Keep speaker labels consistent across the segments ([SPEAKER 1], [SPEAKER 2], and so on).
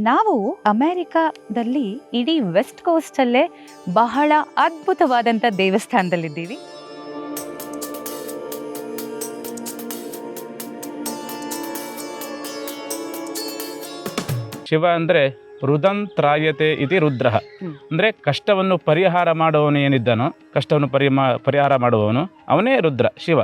[SPEAKER 1] ನಾವು ಅಮೆರಿಕಾದಲ್ಲಿ ಇಡೀ ವೆಸ್ಟ್ ಕೋಸ್ಟ್ ಅಲ್ಲೇ ಬಹಳ ಅದ್ಭುತವಾದಂಥ ದೇವಸ್ಥಾನದಲ್ಲಿದ್ದೀವಿ.
[SPEAKER 2] ಶಿವ ಅಂದರೆ ರುದಂತ್ರಾಯತೆ ಇತಿ ರುದ್ರ. ಅಂದರೆ ಕಷ್ಟವನ್ನು ಪರಿಹಾರ ಮಾಡುವವನು ಏನಿದ್ದಾನೋ, ಕಷ್ಟವನ್ನು ಪರಿಹಾರ ಮಾಡುವವನು ಅವನೇ ರುದ್ರ, ಶಿವ.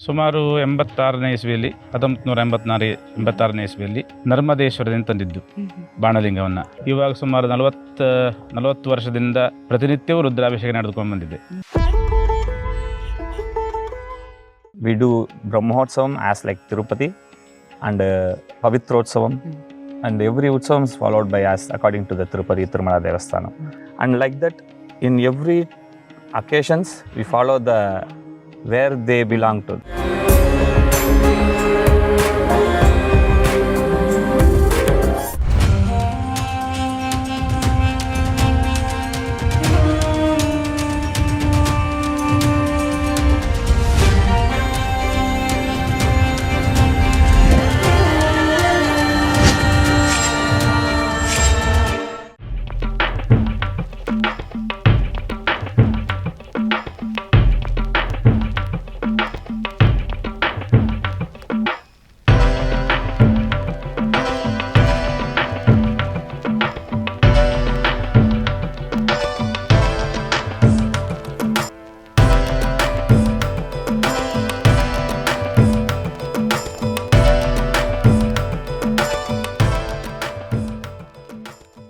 [SPEAKER 2] ಸುಮಾರು 86ನೇ ಇಸ್ವಿಯಲ್ಲಿ 1986ನೇ ಇಸ್ವಿಯಲ್ಲಿ ನರ್ಮದೇಶ್ವರದಿಂದ ತಂದಿದ್ದು ಬಾಣಲಿಂಗವನ್ನು. ಇವಾಗ ಸುಮಾರು 40 ವರ್ಷದಿಂದ ಪ್ರತಿನಿತ್ಯವೂ ರುದ್ರಾಭಿಷೇಕ ನಡೆದುಕೊಂಡು ಬಂದಿದೆ.
[SPEAKER 3] We do Brahmotsavam as like Tirupati and Pavitrotsavam, and every Utsavam is followed by as according to the Tirupati Tirumala Devasthanam. And like that, in every occasions, we follow the where they belong to.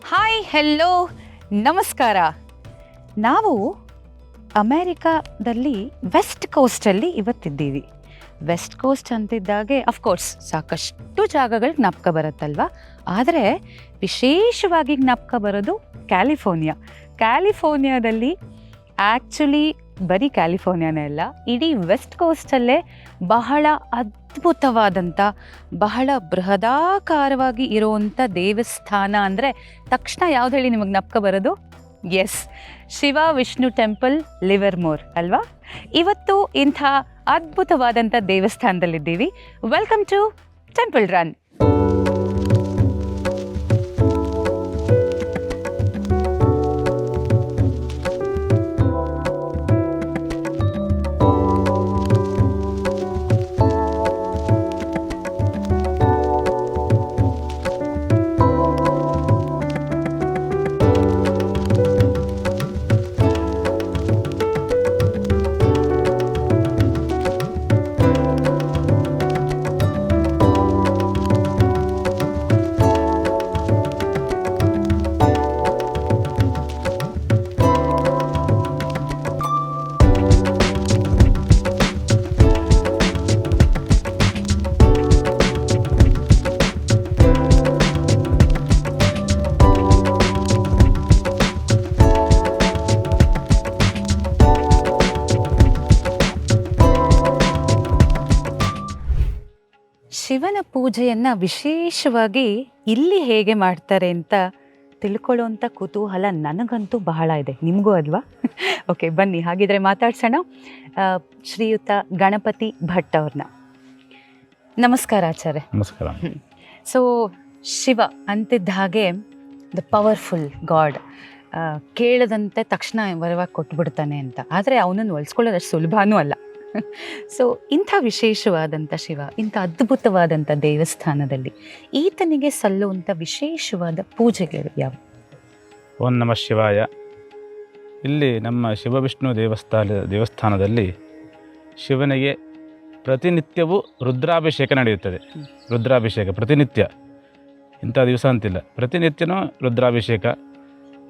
[SPEAKER 1] Hi, hello, ನಮಸ್ಕಾರ. ನಾವು ಅಮೆರಿಕಾದಲ್ಲಿ West ಕೋಸ್ಟಲ್ಲಿ ಇವತ್ತಿದ್ದೀವಿ. West coast ಅಂತಿದ್ದಾಗೆ of course ಸಾಕಷ್ಟು ಜಾಗಗಳು ಜ್ಞಾಪಕ ಬರುತ್ತಲ್ವ. ಆದರೆ ವಿಶೇಷವಾಗಿ ಜ್ಞಾಪಕ ಬರೋದು ಕ್ಯಾಲಿಫೋರ್ನಿಯಾದಲ್ಲಿ ಆ್ಯಕ್ಚುಲಿ ಬರೀ ಕ್ಯಾಲಿಫೋರ್ನಿಯಾನೇ ಅಲ್ಲ, ಇಡೀ ವೆಸ್ಟ್ ಕೋಸ್ಟಲ್ಲೇ ಬಹಳ ಅದ್ಭುತವಾದಂಥ, ಬಹಳ ಬೃಹದಾಕಾರವಾಗಿ ಇರುವಂಥ ದೇವಸ್ಥಾನ ಅಂದರೆ ತಕ್ಷಣ ಯಾವ್ದು ಹೇಳಿ ನಿಮಗೆ ಜ್ಞಾಪಕ ಬರೋದು? Yes, Shiva Vishnu temple, Livermore ಅಲ್ವಾ? ಇವತ್ತು ಇಂಥ ಅದ್ಭುತವಾದಂಥ ದೇವಸ್ಥಾನದಲ್ಲಿದ್ದೀವಿ. Welcome to temple run. ಶಿವನ ಪೂಜೆಯನ್ನು ವಿಶೇಷವಾಗಿ ಇಲ್ಲಿ ಹೇಗೆ ಮಾಡ್ತಾರೆ ಅಂತ ತಿಳ್ಕೊಳ್ಳೋವಂಥ ಕುತೂಹಲ ನನಗಂತೂ ಬಹಳ ಇದೆ, ನಿಮಗೂ ಅಲ್ವಾ? ಓಕೆ, ಬನ್ನಿ ಹಾಗಿದ್ರೆ ಮಾತಾಡ್ಸೋಣ ಶ್ರೀಯುತ ಗಣಪತಿ ಭಟ್ ಅವ್ರನ್ನ. ನಮಸ್ಕಾರ ಆಚಾರ್ಯ.
[SPEAKER 2] ನಮಸ್ಕಾರ.
[SPEAKER 1] ಸೊ ಶಿವ ಅಂತಿದ್ದ ಹಾಗೆ ದ ಪವರ್ಫುಲ್ ಗಾಡ್, ಕೇಳದಂತೆ ತಕ್ಷಣ ವರವಾಗಿ ಕೊಟ್ಬಿಡ್ತಾನೆ ಅಂತ. ಆದರೆ ಅವನನ್ನು ಒಲಿಸ್ಕೊಳ್ಳೋದು ಅಷ್ಟು ಸುಲಭನೂ ಅಲ್ಲ. ಸೊ ಇಂಥ ವಿಶೇಷವಾದಂಥ ಶಿವ, ಇಂಥ ಅದ್ಭುತವಾದಂಥ ದೇವಸ್ಥಾನದಲ್ಲಿ ಈತನಿಗೆ ಸಲ್ಲುವಂಥ ವಿಶೇಷವಾದ ಪೂಜೆಗಳು ಯಾವುವು?
[SPEAKER 2] ಓಂ ನಮಃ ಶಿವಾಯ. ಇಲ್ಲಿ ನಮ್ಮ ಶಿವವಿಷ್ಣು ದೇವಸ್ಥಾನದಲ್ಲಿ ಶಿವನಿಗೆ ಪ್ರತಿನಿತ್ಯವೂ ರುದ್ರಾಭಿಷೇಕ ನಡೆಯುತ್ತದೆ. ರುದ್ರಾಭಿಷೇಕ ಪ್ರತಿನಿತ್ಯ, ಇಂಥ ದಿವಸ ಅಂತಿಲ್ಲ, ಪ್ರತಿನಿತ್ಯನೂ ರುದ್ರಾಭಿಷೇಕ.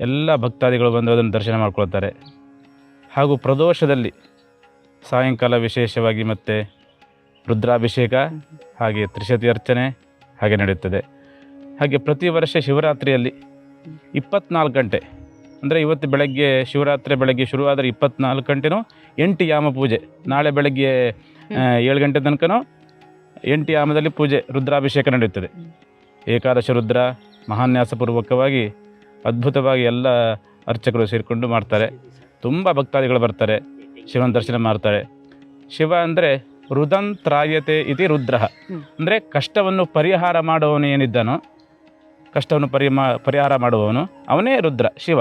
[SPEAKER 2] ಎಲ್ಲ ಭಕ್ತಾದಿಗಳು ಬಂದು ಅದನ್ನು ದರ್ಶನ ಮಾಡ್ಕೊಳ್ತಾರೆ. ಹಾಗೂ ಪ್ರದೋಷದಲ್ಲಿ ಸಾಯಂಕಾಲ ವಿಶೇಷವಾಗಿ ಮತ್ತು ರುದ್ರಾಭಿಷೇಕ, ಹಾಗೆ ತ್ರಿಶತಿ ಅರ್ಚನೆ ಹಾಗೆ ನಡೆಯುತ್ತದೆ. ಹಾಗೆ ಪ್ರತಿ ವರ್ಷ ಶಿವರಾತ್ರಿಯಲ್ಲಿ 24 ಗಂಟೆ, ಅಂದರೆ ಇವತ್ತು ಬೆಳಗ್ಗೆ ಶಿವರಾತ್ರಿ ಬೆಳಗ್ಗೆ ಶುರುವಾದರೆ 24 ಗಂಟೆನೂ 8 ಯಾಮ ಪೂಜೆ. ನಾಳೆ ಬೆಳಗ್ಗೆ 7 ಗಂಟೆ ತನಕನೂ 8 ಯಾಮದಲ್ಲಿ ಪೂಜೆ, ರುದ್ರಾಭಿಷೇಕ ನಡೆಯುತ್ತದೆ. ಏಕಾದಶ ರುದ್ರ ಮಹಾನ್ಯಾಸಪೂರ್ವಕವಾಗಿ ಅದ್ಭುತವಾಗಿ ಎಲ್ಲ ಅರ್ಚಕರು ಸೇರಿಕೊಂಡು ಮಾಡ್ತಾರೆ. ತುಂಬ ಭಕ್ತಾದಿಗಳು ಬರ್ತಾರೆ, ಶಿವನ ದರ್ಶನ ಮಾಡ್ತಾರೆ. ಶಿವ ಅಂದರೆ ರುದನ್ ತ್ರಾಯತೆ ಇತಿ ರುದ್ರಃ.
[SPEAKER 1] ಹ್ಮ್.
[SPEAKER 2] ಅಂದರೆ ಕಷ್ಟವನ್ನು ಪರಿಹಾರ ಮಾಡುವವನು ಏನಿದ್ದಾನೋ, ಕಷ್ಟವನ್ನು ಪರಿಹಾರ ಮಾಡುವವನು ಅವನೇ ರುದ್ರ, ಶಿವ.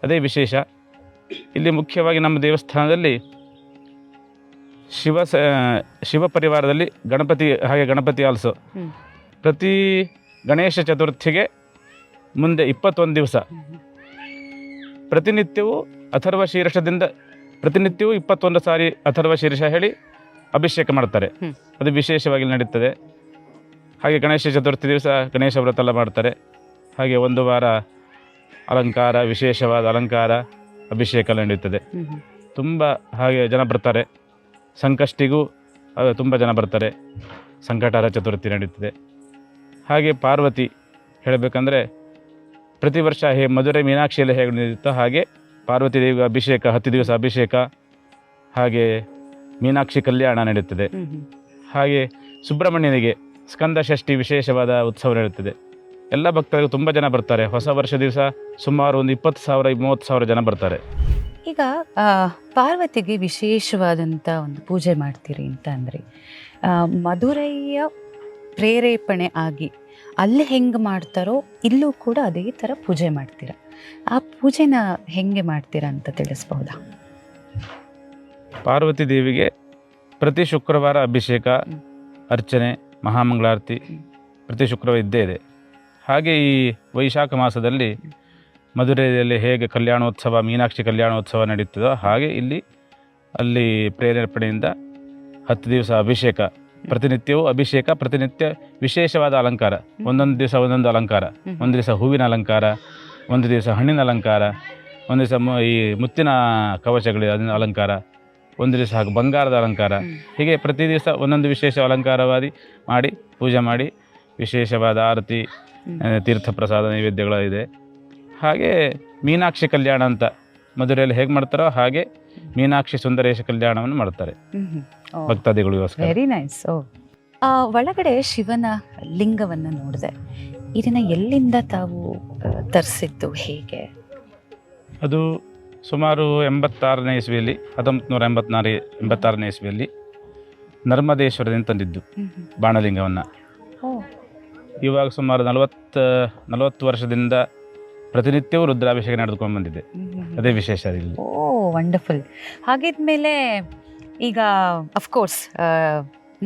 [SPEAKER 2] ಅದೇ ವಿಶೇಷ. ಇಲ್ಲಿ ಮುಖ್ಯವಾಗಿ ನಮ್ಮ ದೇವಸ್ಥಾನದಲ್ಲಿ ಶಿವ ಪರಿವಾರದಲ್ಲಿ ಗಣಪತಿ, ಹಾಗೆ ಗಣಪತಿ ಆಲ್ಸೋ
[SPEAKER 1] ಹ್ಮ್.
[SPEAKER 2] ಪ್ರತಿ ಗಣೇಶ ಚತುರ್ಥಿಗೆ ಮುಂದೆ 21 ದಿವಸ ಪ್ರತಿನಿತ್ಯವೂ ಅಥರ್ವ ಶೀರ್ಷದಿಂದ ಪ್ರತಿನಿತ್ಯವೂ 21 ಸಾರಿ ಅಥರ್ವ ಶೀರ್ಷ ಹೇಳಿ ಅಭಿಷೇಕ ಮಾಡ್ತಾರೆ.
[SPEAKER 1] ಹ್ಮ್.
[SPEAKER 2] ಅದು ವಿಶೇಷವಾಗಿ ನಡೀತದೆ. ಹಾಗೆ ಗಣೇಶ ಚತುರ್ಥಿ ದಿವಸ ಗಣೇಶ ವ್ರತ ಎಲ್ಲ ಮಾಡ್ತಾರೆ. ಹಾಗೆ ಒಂದು ವಾರ ಅಲಂಕಾರ, ವಿಶೇಷವಾದ ಅಲಂಕಾರ, ಅಭಿಷೇಕ ಎಲ್ಲ ನಡೀತದೆ. ತುಂಬ ಹಾಗೆ ಜನ ಬರ್ತಾರೆ. ಸಂಕಷ್ಟಿಗೂ ತುಂಬ ಜನ ಬರ್ತಾರೆ. ಸಂಕಟಹರ ಚತುರ್ಥಿ ನಡೀತದೆ. ಹಾಗೆ ಪಾರ್ವತಿ ಹೇಳಬೇಕಂದ್ರೆ ಪ್ರತಿ ವರ್ಷ ಮಧುರೈ ಮೀನಾಕ್ಷಿಯಲ್ಲಿ ಹೇಗೆ ನಡೆಯುತ್ತೋ ಹಾಗೆ ಪಾರ್ವತಿ ದೇವಿಗೆ ಅಭಿಷೇಕ, 10 ದಿವಸ ಅಭಿಷೇಕ, ಹಾಗೆ ಮೀನಾಕ್ಷಿ ಕಲ್ಯಾಣ ನಡೀತದೆ. ಹಾಗೆ ಸುಬ್ರಹ್ಮಣ್ಯನಿಗೆ ಸ್ಕಂದ ಷಷ್ಠಿ ವಿಶೇಷವಾದ ಉತ್ಸವ ನಡೆಯುತ್ತದೆ. ಎಲ್ಲ ಭಕ್ತರಿಗೂ ತುಂಬ ಜನ ಬರ್ತಾರೆ. ಹೊಸ ವರ್ಷ ದಿವಸ ಸುಮಾರು ಒಂದು 20,000-30,000 ಜನ ಬರ್ತಾರೆ.
[SPEAKER 1] ಈಗ ಪಾರ್ವತಿಗೆ ವಿಶೇಷವಾದಂಥ ಒಂದು ಪೂಜೆ ಮಾಡ್ತೀರಿ ಅಂತ ಅಂದರೆ, ಮಧುರೈಯ ಪ್ರೇರೇಪಣೆ ಆಗಿ ಅಲ್ಲಿ ಹೆಂಗೆ ಮಾಡ್ತಾರೋ ಇಲ್ಲೂ ಕೂಡ ಅದೇ ಥರ ಪೂಜೆ ಮಾಡ್ತೀರಾ. ಆ ಪೂಜೆನ ಹೆಂಗೆ ಮಾಡ್ತೀರಾ ಅಂತ ತಿಳಿಸ್ಬಹುದಾ?
[SPEAKER 2] ಪಾರ್ವತಿ ದೇವಿಗೆ ಪ್ರತಿ ಶುಕ್ರವಾರ ಅಭಿಷೇಕ, ಅರ್ಚನೆ, ಮಹಾಮಂಗಳಾರತಿ ಪ್ರತಿ ಶುಕ್ರವಾರ ಇದ್ದೇ ಇದೆ. ಹಾಗೆ ಈ ವೈಶಾಖ ಮಾಸದಲ್ಲಿ ಮಧುರೈಯಲ್ಲಿ ಹೇಗೆ ಕಲ್ಯಾಣೋತ್ಸವ, ಮೀನಾಕ್ಷಿ ಕಲ್ಯಾಣೋತ್ಸವ ನಡೀತದೋ ಹಾಗೆ ಅಲ್ಲಿ ಪ್ರೇರೇಪಣೆಯಿಂದ 10 ದಿವಸ ಅಭಿಷೇಕ, ಪ್ರತಿನಿತ್ಯವೂ ಅಭಿಷೇಕ, ಪ್ರತಿನಿತ್ಯ ವಿಶೇಷವಾದ ಅಲಂಕಾರ. ಒಂದೊಂದು ದಿವಸ ಒಂದೊಂದು ಅಲಂಕಾರ. ಒಂದು ದಿವಸ ಹೂವಿನ ಅಲಂಕಾರ, ಒಂದು ದಿವಸ ಹಣ್ಣಿನ ಅಲಂಕಾರ, ಒಂದು ದಿವಸ ಈ ಮುತ್ತಿನ ಕವಚಗಳು ಅದನ್ನ ಅಲಂಕಾರ, ಒಂದು ದಿವಸ ಹಾಗೆ ಬಂಗಾರದ ಅಲಂಕಾರ. ಹೀಗೆ ಪ್ರತಿ ದಿವಸ ಒಂದೊಂದು ವಿಶೇಷ ಅಲಂಕಾರವಾದಿ ಮಾಡಿ ಪೂಜೆ ಮಾಡಿ ವಿಶೇಷವಾದ ಆರತಿ, ತೀರ್ಥ ಪ್ರಸಾದ ನೈವೇದ್ಯಗಳು ಇದೆ. ಹಾಗೆ ಮೀನಾಕ್ಷಿ ಕಲ್ಯಾಣ ಅಂತ ಮಧುರೆಯಲ್ಲಿ ಹೇಗೆ ಮಾಡ್ತಾರೋ ಹಾಗೆ ಮೀನಾಕ್ಷಿ ಸುಂದರೇಶ ಕಲ್ಯಾಣವನ್ನು ಮಾಡ್ತಾರೆ ಭಕ್ತಾದಿಗಳಿಗೋಸ್ಕರ.
[SPEAKER 1] Very nice. ಒಳಗಡೆ ಶಿವನ ಲಿಂಗವನ್ನು ನೋಡಿದೆ. ಇದನ್ನ ಎಲ್ಲಿಂದ ತಾವು ತರಿಸಿದ್ದು, ಹೇಗೆ?
[SPEAKER 2] ಅದು ಸುಮಾರು 86ನೇ ಇಸ್ವಿಯಲ್ಲಿ, 1986ನೇ ಇಸ್ವಿಯಲ್ಲಿ ನರ್ಮದೇಶ್ವರದಿಂದ ತಂದಿದ್ದು ಬಾಣಲಿಂಗವನ್ನು. ಇವಾಗ ಸುಮಾರು 40 ವರ್ಷದಿಂದ ಪ್ರತಿನಿತ್ಯವೂ ರುದ್ರಾಭಿಷೇಕ ನಡೆದುಕೊಂಡು ಬಂದಿದೆ. ಅದೇ ವಿಶೇಷ ಇಲ್ಲಿ.
[SPEAKER 1] ಓ ವಂಡರ್ಫುಲ್. ಹಾಗಿದ್ಮೇಲೆ ಈಗ ಅಫ್ಕೋರ್ಸ್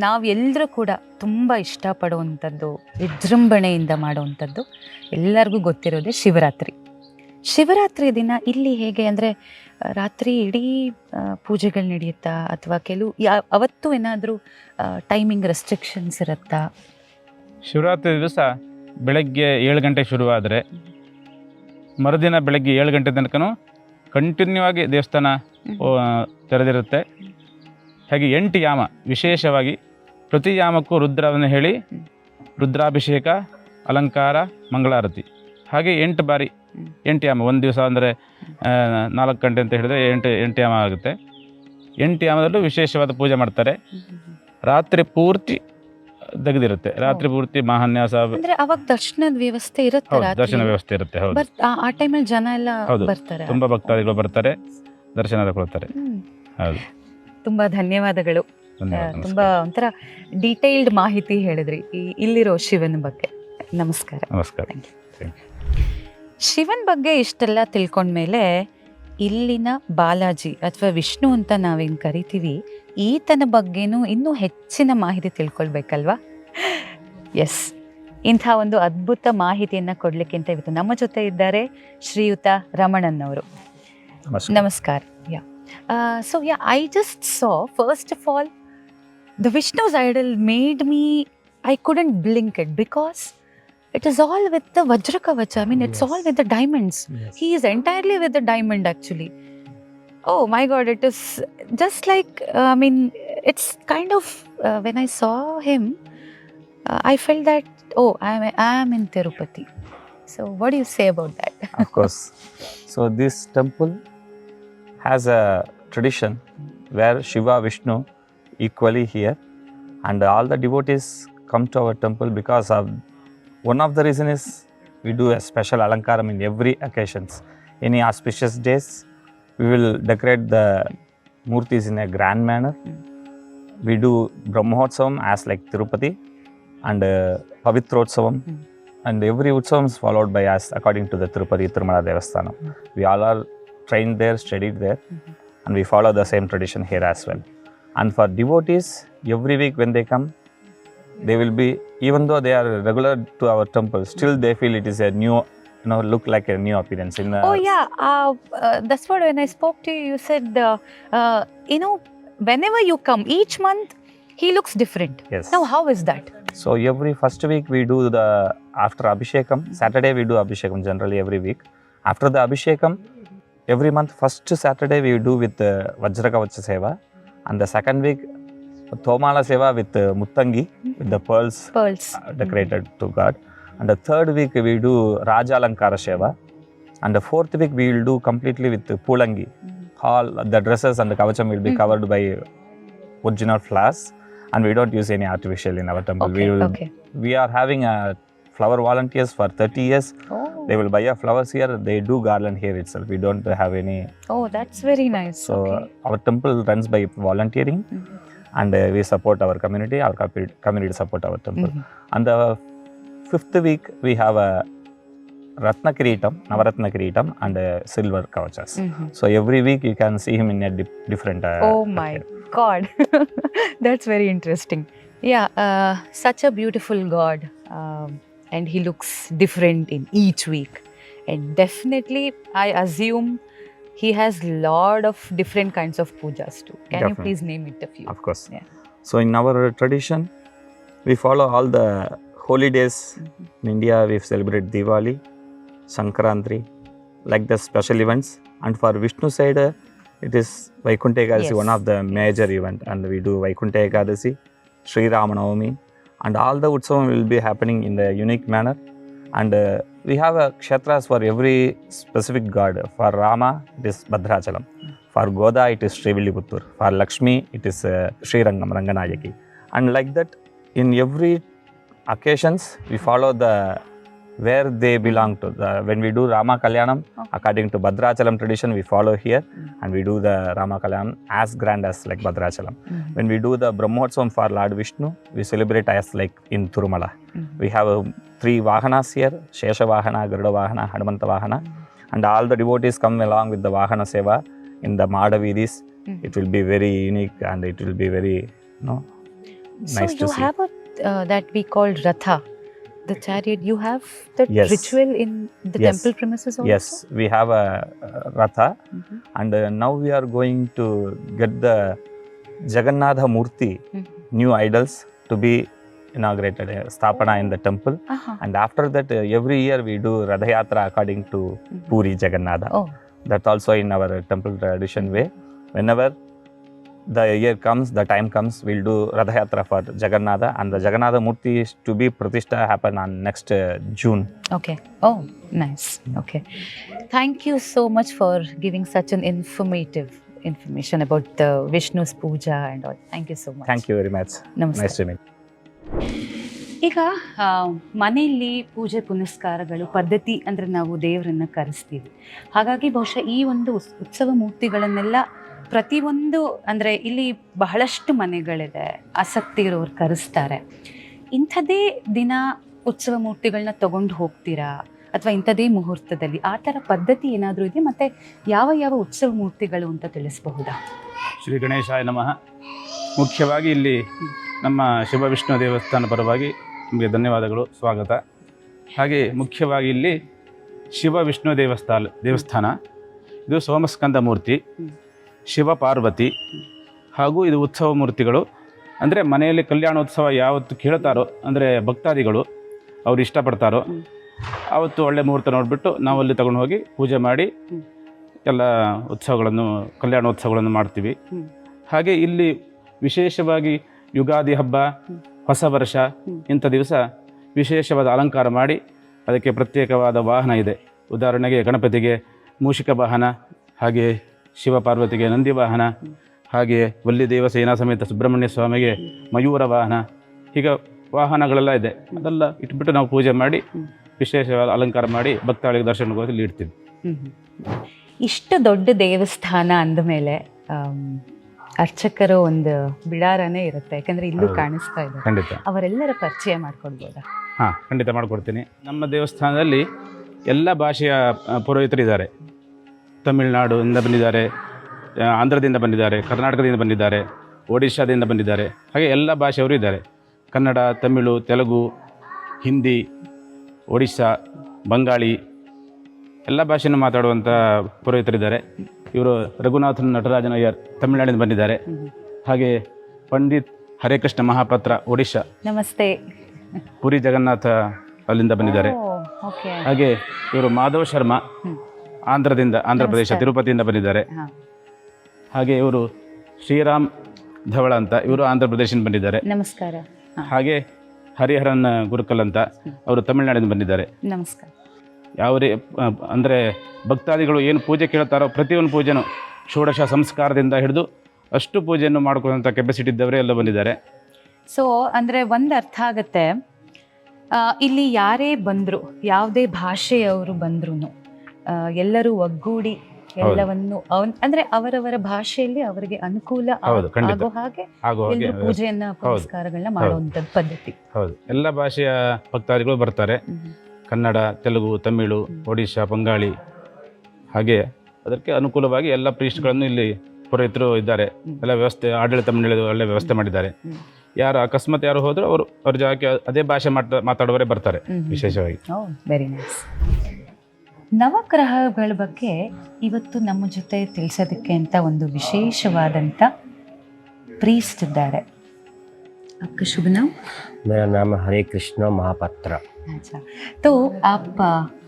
[SPEAKER 1] ನಾವೆಲ್ಲರೂ ಕೂಡ ತುಂಬ ಇಷ್ಟಪಡುವಂಥದ್ದು, ವಿಜೃಂಭಣೆಯಿಂದ ಮಾಡುವಂಥದ್ದು ಎಲ್ಲರಿಗೂ ಗೊತ್ತಿರೋದೇ ಶಿವರಾತ್ರಿ. ಶಿವರಾತ್ರಿ ದಿನ ಇಲ್ಲಿ ಹೇಗೆ ಅಂದರೆ ರಾತ್ರಿ ಇಡೀ ಪೂಜೆಗಳು ನಡೆಯುತ್ತಾ, ಅಥವಾ ಅವತ್ತು ಏನಾದರೂ ಟೈಮಿಂಗ್ ರೆಸ್ಟ್ರಿಕ್ಷನ್ಸ್ ಇರುತ್ತಾ?
[SPEAKER 2] ಶಿವರಾತ್ರಿ ದಿವಸ ಬೆಳಗ್ಗೆ 7 ಗಂಟೆಗೆ ಶುರುವಾದರೆ ಮರುದಿನ ಬೆಳಗ್ಗೆ 7 ಗಂಟೆ ತನಕನೂ ಕಂಟಿನ್ಯೂ ಆಗಿ ದೇವಸ್ಥಾನ ತೆರೆದಿರುತ್ತೆ. ಹಾಗೆ 8 ಯಾಮ ವಿಶೇಷವಾಗಿ ಪ್ರತಿ ಯಾಮಕ್ಕೂ ರುದ್ರವನ್ನು ಹೇಳಿ ರುದ್ರಾಭಿಷೇಕ, ಅಲಂಕಾರ, ಮಂಗಳಾರತಿ. ಹಾಗೆ 8 ಬಾರಿ 8 ಯಾಮ. ಒಂದು ದಿವಸ ಅಂದರೆ 4 ಗಂಟೆ ಅಂತ ಹೇಳಿದ್ರೆ 8 ಯಾಮ ಆಗುತ್ತೆ. 8 ಯಾಮದಲ್ಲೂ ವಿಶೇಷವಾದ ಪೂಜೆ ಮಾಡ್ತಾರೆ. ರಾತ್ರಿ ಪೂರ್ತಿ ತೆಗೆದಿರುತ್ತೆ. ರಾತ್ರಿ ಪೂರ್ತಿ ಮಹಾನ್ಯಾಸ.
[SPEAKER 1] ಅಂದ್ರೆ ಅವಾಗ ದರ್ಶನದ ವ್ಯವಸ್ಥೆ ಇರುತ್ತೆ?
[SPEAKER 2] ದರ್ಶನ ವ್ಯವಸ್ಥೆ ಇರುತ್ತೆ. ಹೌದು.
[SPEAKER 1] ಆ ಟೈಮಲ್ಲಿ ಜನ ಎಲ್ಲ ಬರ್ತಾರೆ,
[SPEAKER 2] ತುಂಬಾ ಭಕ್ತಾದಿಗಳು ಬರ್ತಾರೆ, ದರ್ಶನ ತಗೊಳ್ತಾರೆ. ಹೌದು.
[SPEAKER 1] ತುಂಬಾ ಧನ್ಯವಾದಗಳು. ತುಂಬಾ ಒಂಥರ ಡೀಟೇಲ್ಡ್ ಮಾಹಿತಿ ಹೇಳಿದ್ರಿ ಇಲ್ಲಿರೋ ಶಿವನ ಬಗ್ಗೆ. ನಮಸ್ಕಾರ.
[SPEAKER 2] ನಮಸ್ಕಾರ.
[SPEAKER 1] ಶಿವನ್ ಬಗ್ಗೆ ಇಷ್ಟೆಲ್ಲ ತಿಳ್ಕೊಂಡ್ಮೇಲೆ ಇಲ್ಲಿನ ಬಾಲಾಜಿ ಅಥವಾ ವಿಷ್ಣು ಅಂತ ನಾವೇನು ಕರಿತೀವಿ, ಈತನ ಬಗ್ಗೆನೂ ಇನ್ನೂ ಹೆಚ್ಚಿನ ಮಾಹಿತಿ ತಿಳ್ಕೊಳ್ಬೇಕಲ್ವಾ? ಎಸ್, ಇಂಥ ಒಂದು ಅದ್ಭುತ ಮಾಹಿತಿಯನ್ನು ಕೊಡಲಿಕ್ಕೆ ಅಂತ ಇವತ್ತು ನಮ್ಮ ಜೊತೆ ಇದ್ದಾರೆ ಶ್ರೀಯುತ ರಮಣನ್ ಅವರು. ನಮಸ್ಕಾರ. So I just saw, first of all, the ವಿಷ್ಣು's idol made me, I couldn't blink it because it is all with the Vajrakavacha. I mean, it's all with the diamonds. He is entirely with the diamond actually. Oh my God, it is just like, I mean, it's kind of, when I saw him, I felt that, oh, I am in Tirupati. So what do you say about that?
[SPEAKER 3] Of course. So this temple has a tradition where Shiva, Vishnu equally here, and all the devotees come to our temple because of one of the reason is we do a special alankaram in every occasions. Any auspicious days, we will decorate the murtis in a grand manner, we do Brahmotsavam as like Tirupati and Pavitrotsavam. And every Utsavam is followed by us according to the Tirupati Tirumala Devasthanam. We all are trained there, studied there, and we follow the same tradition here as well. And for devotees, every week when they come, they will be, even though they are regular to our temple, still they feel it is a new, look like a new appearance.
[SPEAKER 1] Oh yeah, that's what when I spoke to you, you said, whenever you come, each month, he looks different.
[SPEAKER 3] Yes.
[SPEAKER 1] Now, how is that?
[SPEAKER 3] So every first week we do after Abhishekam, Saturday we do Abhishekam generally every week. After the Abhishekam, every month, first Saturday we do with Vajrakavacha Seva. And the second week, Thomala Seva with Muttangi, with the pearls decorated to God. And the third week we do Raja Alankara Seva. And the fourth week we will do completely with Pulangi. All the dresses and the kavacham will be covered by original flowers. And we don't use any artificial in our temple. We are having flower volunteers for 30 years.
[SPEAKER 1] Oh.
[SPEAKER 3] They will buy flowers here. They do garland here itself. We don't have any.
[SPEAKER 1] Oh, that's very nice.
[SPEAKER 3] So our temple runs by volunteering, and we support our community. Our community support our temple. And the fifth week we have a Ratna Kiritam, Navaratna Kiritam, and silver kavachas. So every week you can see him in a different.
[SPEAKER 1] Oh my God, that's very interesting. Yeah, such a beautiful God, and he looks different in each week. And definitely, I assume he has lot of different kinds of pujas too. Can you please name it a few?
[SPEAKER 3] Of course.
[SPEAKER 1] Yeah.
[SPEAKER 3] So in our tradition, we follow all the holy days. In India, we celebrate Diwali, Sankranti, like the special events. And for Vishnu side, it is Vaikunta Ekadasi, one of the major event. And we do Vaikunta Ekadasi, Sri Ramanavami, and all the Utsavam will be happening in the unique manner. And we have kshetras for every specific god. For Rama, it is Bhadrachalam. For Goda, it is Sriviliputtur. For Lakshmi, it is Sri Rangam, Ranganayaki. And like that, in every occasions, we follow where they belong to. When we do Rama Kalyanam, according to Bhadrachalam tradition, we follow here, and we do the Rama Kalyanam as grand as like Bhadrachalam. When we do the Brahmotsavam for Lord Vishnu, we celebrate as like in Tirumala. We have 3 Vahanas here, Shesha Vahana, Garuda Vahana, Hanumanta Vahana, and all the devotees come along with the Vahana Seva in the Madavidis. It will be very unique, and it will be very, nice to see. So
[SPEAKER 1] you have that we call Ratha, the chariot. You have that ritual in the temple premises also?
[SPEAKER 3] Yes, we have a Ratha, and now we are going to get the Jagannatha Murti, new idols, to be inaugurated, Sthapana in the temple. And after that, every year we do Radha Yatra according to Puri Jagannatha. That also in our temple tradition way. Whenever the year comes, the time comes, we'll do Radha Yatra for Jagannatha, and the Jagannatha Murti is to be Pratishtha happen on next June.
[SPEAKER 1] Okay. Oh, nice. Okay. Thank you so much for giving such an information about the Vishnu's puja and all. Thank you so much.
[SPEAKER 3] Thank you very much.
[SPEAKER 1] Namaste.
[SPEAKER 3] Nice to meet.
[SPEAKER 1] ಈಗ ಮನೆಯಲ್ಲಿ ಪೂಜೆ ಪುನಸ್ಕಾರಗಳು ಪದ್ಧತಿ ಅಂದರೆ ನಾವು ದೇವರನ್ನು ಕರೆಸ್ತೀವಿ. ಹಾಗಾಗಿ ಬಹುಶಃ ಈ ಒಂದು ಉತ್ಸವ ಮೂರ್ತಿಗಳನ್ನೆಲ್ಲ ಪ್ರತಿಯೊಂದು ಅಂದರೆ ಇಲ್ಲಿ ಬಹಳಷ್ಟು ಮನೆಗಳಿದೆ, ಆಸಕ್ತಿ ಇರೋರು ಕರೆಸ್ತಾರೆ. ಇಂಥದೇ ದಿನ ಉತ್ಸವ ಮೂರ್ತಿಗಳನ್ನ ತಗೊಂಡು ಹೋಗ್ತೀರಾ ಅಥವಾ ಇಂಥದೇ ಮುಹೂರ್ತದಲ್ಲಿ ಆ ಥರ ಪದ್ಧತಿ ಏನಾದರೂ ಇದೆ? ಮತ್ತು ಯಾವ ಯಾವ ಉತ್ಸವ ಮೂರ್ತಿಗಳು ಅಂತ ತಿಳಿಸಬಹುದಾ?
[SPEAKER 2] ಶ್ರೀ ಗಣೇಶಾಯ ನಮಃ. ಮುಖ್ಯವಾಗಿ ಇಲ್ಲಿ ನಮ್ಮ ಶಿವ ವಿಷ್ಣು ದೇವಸ್ಥಾನ ಪರವಾಗಿ ನಿಮಗೆ ಧನ್ಯವಾದಗಳು, ಸ್ವಾಗತ. ಹಾಗೆ ಮುಖ್ಯವಾಗಿ ಇಲ್ಲಿ ಶಿವ ವಿಷ್ಣು ದೇವಸ್ಥಾನ ಇದು ಸೋಮಸ್ಕಂದ ಮೂರ್ತಿ, ಶಿವ ಪಾರ್ವತಿ, ಹಾಗೂ ಇದು ಉತ್ಸವ ಮೂರ್ತಿಗಳು. ಅಂದರೆ ಮನೆಯಲ್ಲಿ ಕಲ್ಯಾಣೋತ್ಸವ ಯಾವತ್ತು ಕೇಳ್ತಾರೋ, ಅಂದರೆ ಭಕ್ತಾದಿಗಳು ಅವ್ರು ಇಷ್ಟಪಡ್ತಾರೋ ಆವತ್ತು ಒಳ್ಳೆ ಮುಹೂರ್ತ ನೋಡಿಬಿಟ್ಟು ನಾವು ಅಲ್ಲಿ ತಗೊಂಡು ಹೋಗಿ ಪೂಜೆ ಮಾಡಿ ಎಲ್ಲ ಉತ್ಸವಗಳನ್ನು, ಕಲ್ಯಾಣೋತ್ಸವಗಳನ್ನು ಮಾಡ್ತೀವಿ. ಹಾಗೆ ಇಲ್ಲಿ ವಿಶೇಷವಾಗಿ ಯುಗಾದಿ ಹಬ್ಬ, ಹೊಸ ವರ್ಷ ಇಂಥ ದಿವಸ ವಿಶೇಷವಾದ ಅಲಂಕಾರ ಮಾಡಿ ಅದಕ್ಕೆ ಪ್ರತ್ಯೇಕವಾದ ವಾಹನ ಇದೆ. ಉದಾಹರಣೆಗೆ ಗಣಪತಿಗೆ ಮೂಷಿಕ ವಾಹನ, ಹಾಗೆ ಶಿವ ಪಾರ್ವತಿಗೆ ನಂದಿ ವಾಹನ, ಹಾಗೆ ವಲ್ಲಿ ದೇವಸೇನಾ ಸಮೇತ ಸುಬ್ರಹ್ಮಣ್ಯ ಸ್ವಾಮಿಗೆ ಮಯೂರ ವಾಹನ. ಹೀಗೆ ವಾಹನಗಳೆಲ್ಲ ಇದೆ. ಅದೆಲ್ಲ ಇಟ್ಬಿಟ್ಟು ನಾವು ಪೂಜೆ ಮಾಡಿ ವಿಶೇಷವಾದ ಅಲಂಕಾರ ಮಾಡಿ ಭಕ್ತಾಳಿಗೆ ದರ್ಶನಗೋಸ್ಕರ ಇಡ್ತೀವಿ.
[SPEAKER 1] ಇಷ್ಟು ದೊಡ್ಡ ದೇವಸ್ಥಾನ ಅಂದಮೇಲೆ ಅರ್ಚಕರ ಒಂದು ಬಿಡಾರನೇ ಇರುತ್ತೆ, ಯಾಕಂದ್ರೆ ಇಲ್ಲೂ
[SPEAKER 2] ಹೌದು.
[SPEAKER 1] ಕಾಣಿಸ್ತಾ ಇದೆ.
[SPEAKER 2] ಖಂಡಿತ.
[SPEAKER 1] ಅವರೆಲ್ಲರ ಪರಿಚಯ ಮಾಡ್ಕೊಡ್ಬೋದಾ?
[SPEAKER 2] ಹಾಂ, ಖಂಡಿತ ಮಾಡಿಕೊಡ್ತೀನಿ. ನಮ್ಮ ದೇವಸ್ಥಾನದಲ್ಲಿ ಎಲ್ಲ ಭಾಷೆಯ ಪುರೋಹಿತರಿದ್ದಾರೆ. ತಮಿಳುನಾಡಿಂದ ಬಂದಿದ್ದಾರೆ, ಆಂಧ್ರದಿಂದ ಬಂದಿದ್ದಾರೆ, ಕರ್ನಾಟಕದಿಂದ ಬಂದಿದ್ದಾರೆ, ಒಡಿಶಾದಿಂದ ಬಂದಿದ್ದಾರೆ, ಹಾಗೆ ಎಲ್ಲ ಭಾಷೆಯವರು ಇದ್ದಾರೆ. ಕನ್ನಡ, ತಮಿಳು, ತೆಲುಗು, ಹಿಂದಿ, ಒಡಿಶಾ, ಬಂಗಾಳಿ ಎಲ್ಲ ಭಾಷೆಯನ್ನು ಮಾತಾಡುವಂಥ ಪುರೋಹಿತರಿದ್ದಾರೆ. ಇವರು ರಘುನಾಥನ್ ನಟರಾಜನ್ ಅಯ್ಯರ್ ತಮಿಳುನಾಡಿಂದ ಬಂದಿದ್ದಾರೆ. ಹಾಗೆ ಪಂಡಿತ್ ಹರೇಕೃಷ್ಣ ಮಹಾಪಾತ್ರ ಒಡಿಶಾ,
[SPEAKER 1] ನಮಸ್ತೆ.
[SPEAKER 2] ಪುರಿ ಜಗನ್ನಾಥ ಅಲ್ಲಿಂದ ಬಂದಿದ್ದಾರೆ.
[SPEAKER 1] ಓಕೆ.
[SPEAKER 2] ಹಾಗೆ ಇವರು ಮಾಧವ್ ಶರ್ಮಾ ಆಂಧ್ರ ಪ್ರದೇಶ ತಿರುಪತಿಯಿಂದ ಬಂದಿದ್ದಾರೆ. ಹಾಗೆ ಇವರು ಶ್ರೀರಾಮ್ ಧವಳ ಅಂತ, ಇವರು ಆಂಧ್ರ ಪ್ರದೇಶದಿಂದ ಬಂದಿದ್ದಾರೆ.
[SPEAKER 1] ನಮಸ್ಕಾರ.
[SPEAKER 2] ಹಾಗೆ ಹರಿಹರನ್ ಗುರುಕಲ್ ಅಂತ, ಅವರು ತಮಿಳುನಾಡಿಂದ ಬಂದಿದ್ದಾರೆ.
[SPEAKER 1] ನಮಸ್ಕಾರ.
[SPEAKER 2] ಯಾವ ಅಂದರೆ ಭಕ್ತಾದಿಗಳು ಏನು ಪೂಜೆ ಕೇಳ್ತಾರೋ ಪ್ರತಿಯೊಂದು ಪೂಜೆನೂ ಷೋಡಶ ಸಂಸ್ಕಾರದಿಂದ ಹಿಡಿದು ಅಷ್ಟು ಪೂಜೆಯನ್ನು ಮಾಡ್ಕೊಳ್ಳೋಂಥ ಕೆಪಾಸಿಟಿ ಇದ್ದವರೇ ಎಲ್ಲ ಬಂದಿದ್ದಾರೆ.
[SPEAKER 1] ಸೊ ಅಂದರೆ ಒಂದು ಅರ್ಥ ಆಗುತ್ತೆ, ಇಲ್ಲಿ ಯಾರೇ ಬಂದರೂ, ಯಾವುದೇ ಭಾಷೆಯವರು ಬಂದ್ರೂ ಎಲ್ಲರೂ ಒಗ್ಗೂಡಿ ಎಲ್ಲವನ್ನು ಅಂದರೆ ಅವರವರ ಭಾಷೆಯಲ್ಲಿ ಅವರಿಗೆ ಅನುಕೂಲ ಆಗೋ ಹಾಗೆ ಎಲ್ಲರೂ ಪೂಜೆಯನ್ನ ಪುರಸ್ಕಾರಗಳನ್ನ ಮಾಡುವಂಥದ್ದು ಪದ್ಧತಿ.
[SPEAKER 2] ಹೌದು, ಎಲ್ಲ ಭಾಷೆಯ ಭಕ್ತಾದಿಗಳು ಬರ್ತಾರೆ. ಕನ್ನಡ, ತೆಲುಗು, ತಮಿಳು, ಒಡಿಶಾ, ಬಂಗಾಳಿ, ಹಾಗೆ ಅದಕ್ಕೆ ಅನುಕೂಲವಾಗಿ ಎಲ್ಲ ಪ್ರೀಸ್ಟ್ಗಳನ್ನು ಇಲ್ಲಿ ಪುರೋಹಿತರು ಇದ್ದಾರೆ. ಎಲ್ಲ ವ್ಯವಸ್ಥೆ, ಆಡಳಿತ ಮಂಡಳಿ ಒಳ್ಳೆ ವ್ಯವಸ್ಥೆ ಮಾಡಿದ್ದಾರೆ. ಯಾರು ಅಕಸ್ಮಾತ್ ಯಾರು ಹೋದರೂ ಅವ್ರ ಜಾಗಕ್ಕೆ ಅದೇ ಭಾಷೆ ಮಾತಾಡುವವರೇ ಬರ್ತಾರೆ ವಿಶೇಷವಾಗಿ.
[SPEAKER 1] Very nice. ನವಗ್ರಹಗಳ ಬಗ್ಗೆ ಇವತ್ತು ನಮ್ಮ ಜೊತೆ ತಿಳಿಸೋದಕ್ಕೆ ಅಂತ ಒಂದು ವಿಶೇಷವಾದಂಥ ಪ್ರೀಸ್ಟ್ ಇದ್ದಾರೆ. आपका शुभ नाम?
[SPEAKER 4] मेरा नाम हरे कृष्ण महापात्र।
[SPEAKER 1] अच्छा, तो आप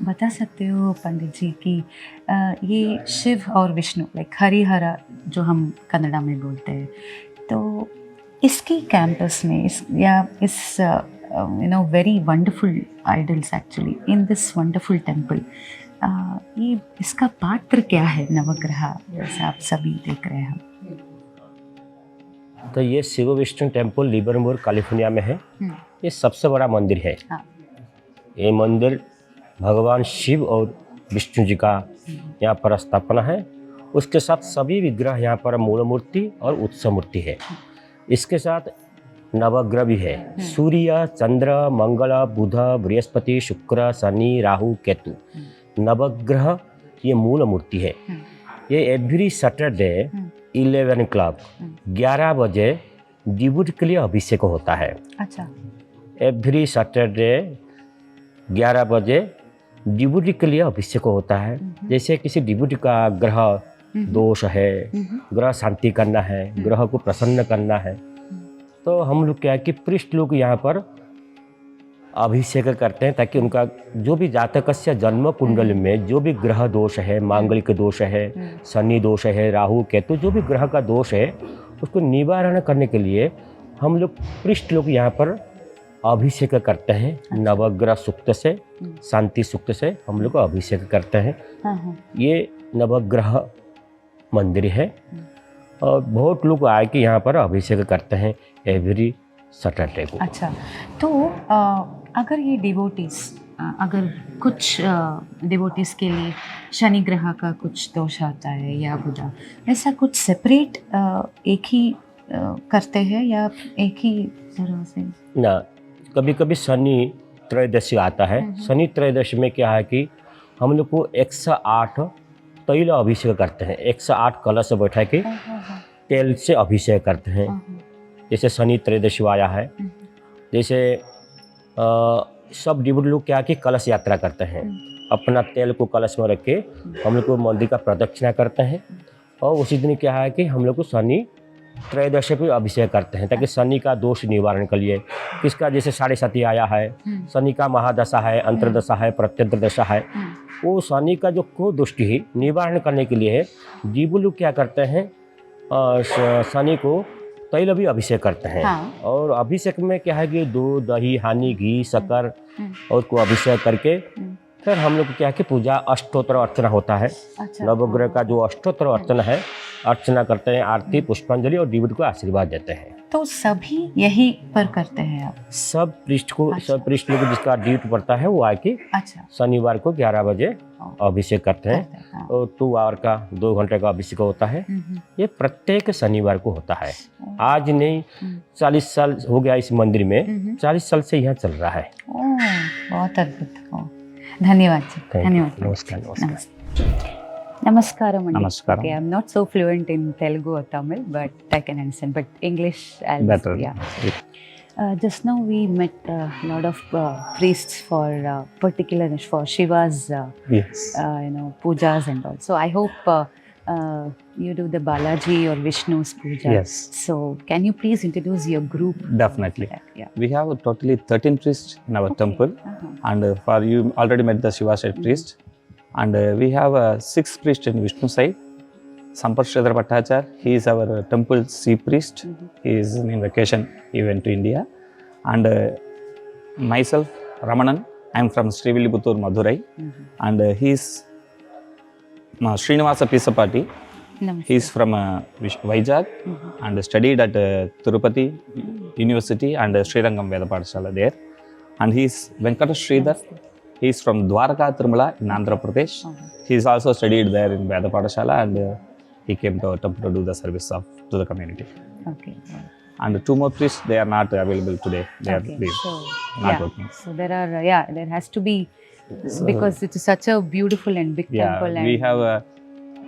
[SPEAKER 1] बता सकते हो पंडित जी कि ये शिव और विष्णु लाइक हरिहरा जो हम कन्नड़ा में बोलते हैं, तो इसकी कैंपस में इस you know very wonderful idols actually in this wonderful temple, ये इसका पात्र क्या है नवग्रह जैसे आप सभी देख रहे हैं?
[SPEAKER 4] तो ये शिव विष्णु टेम्पल लिबर्मोर कैलिफोर्निया में है। ये सबसे बड़ा मंदिर है। ये मंदिर भगवान शिव और विष्णु जी का यहाँ पर स्थापना है। उसके साथ सभी विग्रह यहाँ पर मूल मूर्ति और उत्सव मूर्ति है। इसके साथ नवग्रह भी है। सूर्य, चंद्र, मंगल, बुध, बृहस्पति, शुक्र, शनि, राहु, केतु नवग्रह ये मूल मूर्ति है। ये एवरी सैटरडे 11 o'clock 11 बजे डिबूटी के लिए अभिषेक होता है।
[SPEAKER 1] अच्छा,
[SPEAKER 4] एवरी सैटरडे 11 बजे डिबूटी के लिए अभिषेक होता है। जैसे किसी डिबूटी का ग्रह दोष है, ग्रह शांति करना है, ग्रह को प्रसन्न करना है, तो हम लोग क्या है कि पृष्ठ लोग यहाँ पर अभिषेक करते हैं ताकि उनका जो भी जातक से जन्म कुंडल में जो भी ग्रह दोष है, मांगलिक दोष है, शनि दोष है, राहु केतु जो भी ग्रह का दोष है उसको निवारण करने के लिए हम लोग पृष्ठ लोग यहाँ पर अभिषेक करते हैं। नवग्रह सूक्त से, शांति सूक्त से हम लोग अभिषेक करते हैं। ये नवग्रह मंदिर है और बहुत लोग आए कि यहाँ पर अभिषेक करते हैं एवरी सैटरडे को।
[SPEAKER 1] अच्छा, तो अगर ये डिवोटीज अगर कुछ डिवोटीज के लिए शनि ग्रह का कुछ दोष आता है या बुधा, ऐसा कुछ सेपरेट एक ही करते हैं या एक ही तरह से?
[SPEAKER 4] ना, कभी कभी शनि त्रयोदशी आता है। शनि त्रयोदशी में क्या है कि हम लोग को 108 तैल अभिषेक करते हैं। 108 कलश बैठा के तेल से अभिषेक करते हैं। जैसे शनि त्रयोदशी आया है, जैसे सब डिवोटी लोग क्या कि कलश यात्रा करते हैं। अपना तेल को कलश में रख के हम लोग को मंदिर का प्रदक्षिणा करते हैं और उसी दिन क्या है कि हम लोग को शनि त्रयोदशी पे अभिषेक करते हैं ताकि शनि का दोष निवारण के लिए। किसका जैसे 7.5 आया है, शनि का महादशा है, अंतर्दशा है, प्रत्यंतर दशा है, वो शनि का जो कुदृष्टि है निवारण करने के लिए डिवोटी लोग क्या करते हैं, शनि को तैल भी अभिषेक करते हैं। और अभिषेक में क्या है कि दूध, दही, हनी, घी, शक्कर और को अभिषेक करके फिर हम लोग क्या है कि पूजा अष्टोत्तर अर्चना होता है।
[SPEAKER 1] अच्छा,
[SPEAKER 4] नवग्रह का जो अष्टोत्तर अर्चना है, अर्चना करते हैं, आरती, पुष्पांजलि और डिवोटी को आशीर्वाद देते हैं।
[SPEAKER 1] तो सभी यही पर करते हैं आप?
[SPEAKER 4] सब पृष्ठ को
[SPEAKER 1] अच्छा।
[SPEAKER 4] सब पृष्ठ को जिसका ड्यूट पड़ता है वो आके
[SPEAKER 1] अच्छा,
[SPEAKER 4] शनिवार को 11 बजे अभिषेक करते हैं।
[SPEAKER 1] करते हैं, हाँ।
[SPEAKER 4] और 2 आवर का 2 घंटे का अभिषेक होता है। ये प्रत्येक शनिवार को होता है। आज नहीं, 40 साल हो गया इस मंदिर में, 40 साल से यहाँ चल रहा है।
[SPEAKER 1] ओह, बहुत अद्भुत। ओह, धन्यवाद जी,
[SPEAKER 4] Thank you.
[SPEAKER 1] धन्यवाद।
[SPEAKER 4] नमस्कार, नमस्कार।
[SPEAKER 1] नमस्कार। Namaskaram. Andy.
[SPEAKER 3] Namaskaram.
[SPEAKER 1] Okay, I'm not so fluent in Telugu or Tamil, but I can understand. But English, I'll
[SPEAKER 3] Better.
[SPEAKER 1] Yeah. Just now we met a lot of priests for particular for Shiva's,
[SPEAKER 3] Yes.
[SPEAKER 1] pujas and all. So I hope you do the Balaji or Vishnu's puja.
[SPEAKER 3] Yes.
[SPEAKER 1] So can you please introduce your group?
[SPEAKER 3] Definitely.
[SPEAKER 1] Yeah.
[SPEAKER 3] We have totally 13 priests in our temple, and for you already met the Shiva side priest, and we have 6 priests in Vishnu side. Sampath Sridhar Bhattacharya, he is our temple sea priest. He is in vacation, he went to India. And myself, Ramanan, I am from Srivilliputur, Madurai, and he is Srinivasa Pisapati.
[SPEAKER 1] Namaste.
[SPEAKER 3] He is from Vizag and studied at Tirupati University and Srirangam Veda Pathshala there. And he is Venkata Sridhar. He is from Dwarka, Tirumala in Andhra Pradesh. He is also studied there in Veda Pathshala, and he came to our temple to do the service to the community.
[SPEAKER 1] Okay.
[SPEAKER 3] And 2 more priests, they are not available today. They are
[SPEAKER 1] Okay.
[SPEAKER 3] leave.
[SPEAKER 1] So
[SPEAKER 3] Not
[SPEAKER 1] yeah.
[SPEAKER 3] working.
[SPEAKER 1] So there are there has to be, because it is such a beautiful and big
[SPEAKER 3] Yeah,
[SPEAKER 1] temple. And
[SPEAKER 3] we have a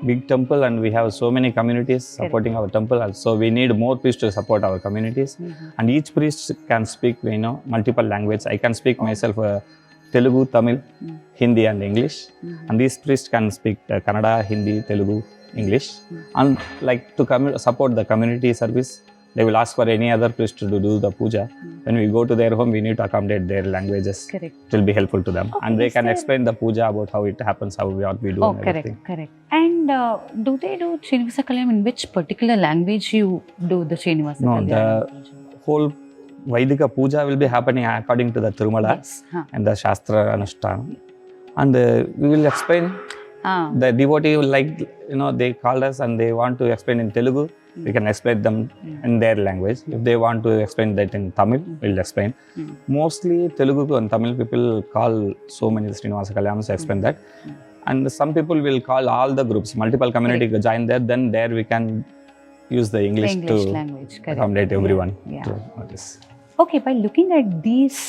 [SPEAKER 3] big temple and we have so many communities supporting our temple. So we need more priests to support our communities. And each priest can speak, multiple languages. I can speak myself Telugu, Tamil, Hindi and English. And these priests can speak Kannada, Hindi, Telugu, English. And like to support the community service, they will ask for any other priest to do the puja. When we go to their home, we need to accommodate their languages.
[SPEAKER 1] Correct.
[SPEAKER 3] It will be helpful to them.
[SPEAKER 1] Okay,
[SPEAKER 3] And they
[SPEAKER 1] is
[SPEAKER 3] can
[SPEAKER 1] there-
[SPEAKER 3] explain the puja about how it happens, what we do
[SPEAKER 1] Oh,
[SPEAKER 3] and
[SPEAKER 1] correct,
[SPEAKER 3] everything.
[SPEAKER 1] correct. And do they do Srinivasa Kalyanam? In which particular language you do the Srinivasa
[SPEAKER 3] No,
[SPEAKER 1] Kalyanam?
[SPEAKER 3] Whole Vaidika puja will be happening according to the Tirumala
[SPEAKER 1] Yes. Huh.
[SPEAKER 3] and the Shastra Anushtana. And we will explain.
[SPEAKER 1] Ah,
[SPEAKER 3] The devotee will they called us and they want to explain in Telugu. We can explain them in their language. If they want to explain that in Tamil, we'll explain. Mostly Telugu and Tamil people call so many Srinivasa Kalyanams to explain that. And some people will call all the groups, multiple community join there. Then there we can use the English to
[SPEAKER 1] language. Correct.
[SPEAKER 3] accommodate everyone.
[SPEAKER 1] Yeah.
[SPEAKER 3] To notice.
[SPEAKER 1] Okay, by looking at these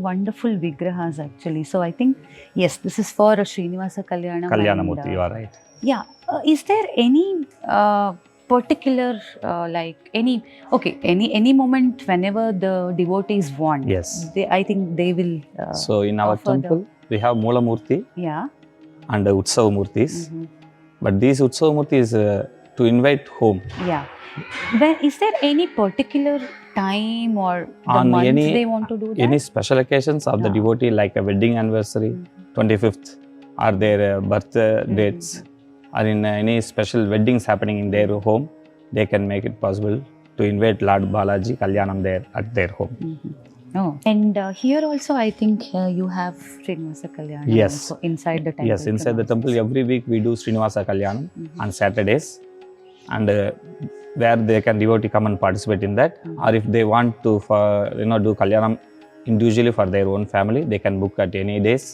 [SPEAKER 1] wonderful vigrahas, actually, so I think yes, this is for a Srinivasa Kalyanam.
[SPEAKER 3] Kalyanamurti,
[SPEAKER 1] and,
[SPEAKER 3] you are right.
[SPEAKER 1] Yeah. Is there any particular any moment whenever the devotees want?
[SPEAKER 3] Yes.
[SPEAKER 1] I think they will.
[SPEAKER 3] So in our
[SPEAKER 1] offer the-
[SPEAKER 3] temple, we have Moola Murti
[SPEAKER 1] Yeah.
[SPEAKER 3] and Utsava Murtis. But these Utsava Murtis to invite home.
[SPEAKER 1] Yeah. Is there any particular time or the
[SPEAKER 3] On
[SPEAKER 1] month
[SPEAKER 3] any-
[SPEAKER 1] they want to do that?
[SPEAKER 3] Any special occasions of the
[SPEAKER 1] Yeah.
[SPEAKER 3] devotee, like a wedding anniversary, 25th, or their birth dates, or in any special weddings happening in their home, they can make it possible to invite Lord Balaji Kalyanam there at their home.
[SPEAKER 1] Oh. And here also, I think you have Srinivasa Kalyanam.
[SPEAKER 3] Yes.
[SPEAKER 1] Also inside the temple.
[SPEAKER 3] Yes, inside the temple, every week we do Srinivasa Kalyanam on Saturdays, and where they can devotee come and participate in that, or if they want to do Kalyanam individually for their own family, they can book at any days.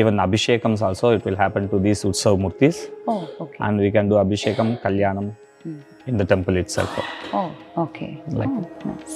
[SPEAKER 3] Even Abhishekams also, it will happen to these Utsav Murtis,
[SPEAKER 1] Oh, okay.
[SPEAKER 3] and we can do Abhishekam, Kalyanam in the temple itself.
[SPEAKER 1] Oh, okay.
[SPEAKER 3] Like
[SPEAKER 1] Oh, nice.